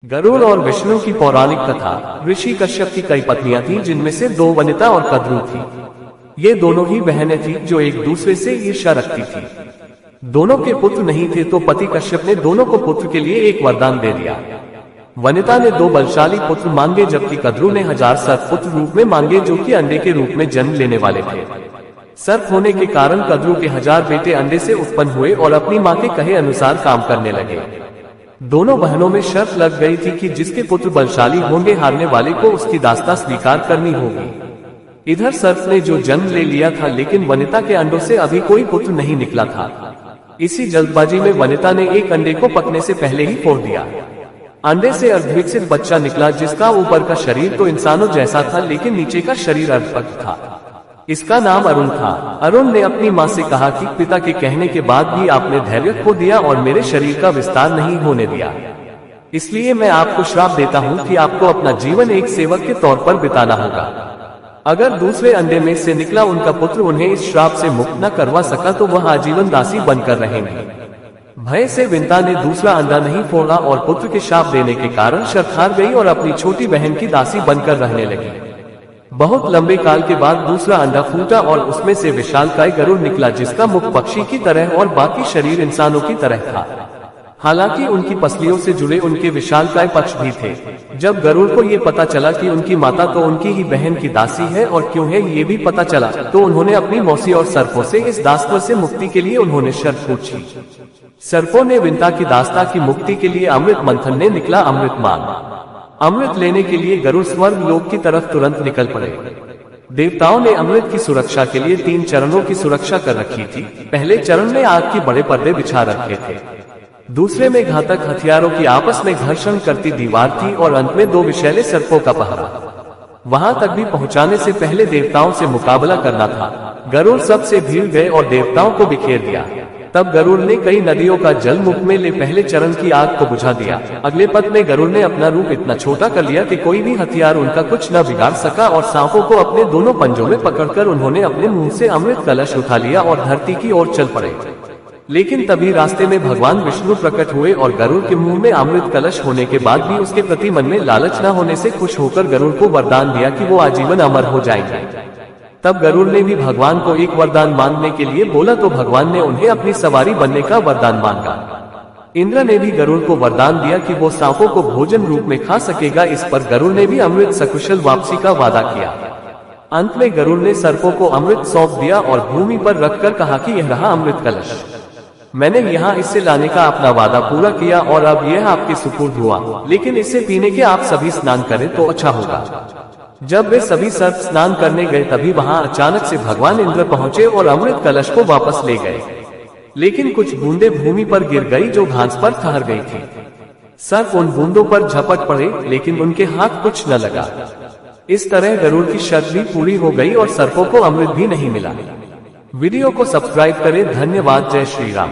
गरुड़ और विष्णु की पौराणिक कथा। ऋषि कश्यप की कई पत्नियां थीं, जिनमें से 2 वनिता और कद्रू थी। ये दोनों ही बहनें थीं जो एक दूसरे से ईर्ष्या रखती थी। दोनों के पुत्र नहीं थे, तो पति कश्यप ने दोनों को पुत्र के लिए एक वरदान दे दिया। वनिता ने 2 बलशाली पुत्र मांगे, जबकि कद्रू ने 1000 सर्प पुत्र रूप में मांगे, जो कि अंडे के रूप में जन्म लेने वाले थे। सर्प होने के कारण कद्रू के 1000 बेटे अंडे से उत्पन्न हुए और अपनी मां के कहे अनुसार काम करने लगे। दोनों बहनों में शर्त लग गई थी कि जिसके पुत्र बलशाली होंगे, हारने वाले को उसकी दास्ता स्वीकार करनी होगी। इधर सर्प ने जो जन्म ले लिया था, लेकिन वनिता के अंडों से अभी कोई पुत्र नहीं निकला था। इसी जल्दबाजी में वनिता ने एक अंडे को पकने से पहले ही फोड़ दिया। अंडे से अर्धविकसित बच्चा निकला, जिसका ऊपर का शरीर तो इंसानों जैसा था, लेकिन नीचे का शरीर अर्धपक्त था। इसका नाम अरुण था। अरुण ने अपनी मां से कहा कि पिता के कहने के बाद भी आपने धैर्य खो दिया और मेरे शरीर का विस्तार नहीं होने दिया, इसलिए मैं आपको श्राप देता हूं कि आपको अपना जीवन एक सेवक के तौर पर बिताना होगा। अगर दूसरे अंडे में से निकला उनका पुत्र उन्हें इस श्राप से मुक्त न करवा सका, तो वह आजीवन दासी बनकर रहेंगे। भय से विंता ने दूसरा अंडा नहीं फोड़ा और पुत्र के श्राप देने के कारण शर्त हार गई और अपनी छोटी बहन की दासी बनकर रहने लगी। बहुत लंबे काल के बाद दूसरा अंडा फूटा और उसमें से विशालकाय गरुड़ निकला, जिसका मुख पक्षी की तरह और बाकी शरीर इंसानों की तरह था। हालांकि उनकी पसलियों से जुड़े उनके विशालकाय पक्ष भी थे। जब गरुड़ को ये पता चला कि उनकी माता तो उनकी ही बहन की दासी है और क्यों है ये भी पता चला, तो उन्होंने अपनी मौसी और सर्पों से इस दास्ता से मुक्ति के लिए उन्होंने शर्त पूछी। सर्पों ने विंता की दास्ता की मुक्ति के लिए अमृत मंथन ने निकला अमृत मांग। अमृत लेने के लिए गरुड़ स्वर्ग लोक की तरफ तुरंत निकल पड़े। देवताओं ने अमृत की सुरक्षा के लिए 3 चरणों की सुरक्षा कर रखी थी। पहले चरण में आग के बड़े पर्दे बिछा रखे थे, दूसरे में घातक हथियारों की आपस में घर्षण करती दीवार थी और अंत में 2 विषैले सर्पों का पहरा। वहां तक भी पहुंचाने से पहले देवताओं से मुकाबला करना था। गरुड़ सबसे भीड़ गए और देवताओं को बिखेर दिया। तब गरुड़ ने कई नदियों का जल मुख में ले पहले चरण की आग को बुझा दिया। अगले पद में गरुड़ ने अपना रूप इतना छोटा कर लिया कि कोई भी हथियार उनका कुछ न बिगाड़ सका और सांपों को अपने दोनों पंजों में पकड़कर उन्होंने अपने मुंह से अमृत कलश उठा लिया और धरती की ओर चल पड़े। लेकिन तभी रास्ते में भगवान विष्णु प्रकट हुए और गरुड़ के मुंह में अमृत कलश होने के बाद भी उसके प्रति मन में लालच न होने से खुश होकर गरुड़ को वरदान दिया कि वो आजीवन अमर हो जाएंगे। तब गरुड़ ने भी भगवान को एक वरदान मांगने के लिए बोला, तो भगवान ने उन्हें अपनी सवारी बनने का वरदान मांगा। इंद्र ने भी गरुड़ को वरदान दिया कि वो सांपों को भोजन रूप में खा सकेगा। इस पर गरुड़ ने भी अमृत सकुशल वापसी का वादा किया। अंत में गरुड़ ने सर्पों को अमृत सौंप दिया और भूमि पर रखकर कहा कि यह रहा अमृत कलश। मैंने यहाँ इससे लाने का अपना वादा पूरा किया और अब यह आपके सुपुर्द हुआ, लेकिन इसे पीने के आप सभी स्नान करें तो अच्छा होगा। जब वे सभी सर्प स्नान करने गए, तभी वहां अचानक से भगवान इंद्र पहुंचे और अमृत कलश को वापस ले गए। लेकिन कुछ बूंदें भूमि पर गिर गई जो घास पर ठहर गई थी। सर्प उन बूंदों पर झपट पड़े, लेकिन उनके हाथ कुछ न लगा। इस तरह गरुड़ की शर्त भी पूरी हो गई और सर्पों को अमृत भी नहीं मिला। वीडियो को सब्सक्राइब करें। धन्यवाद। जय श्री राम।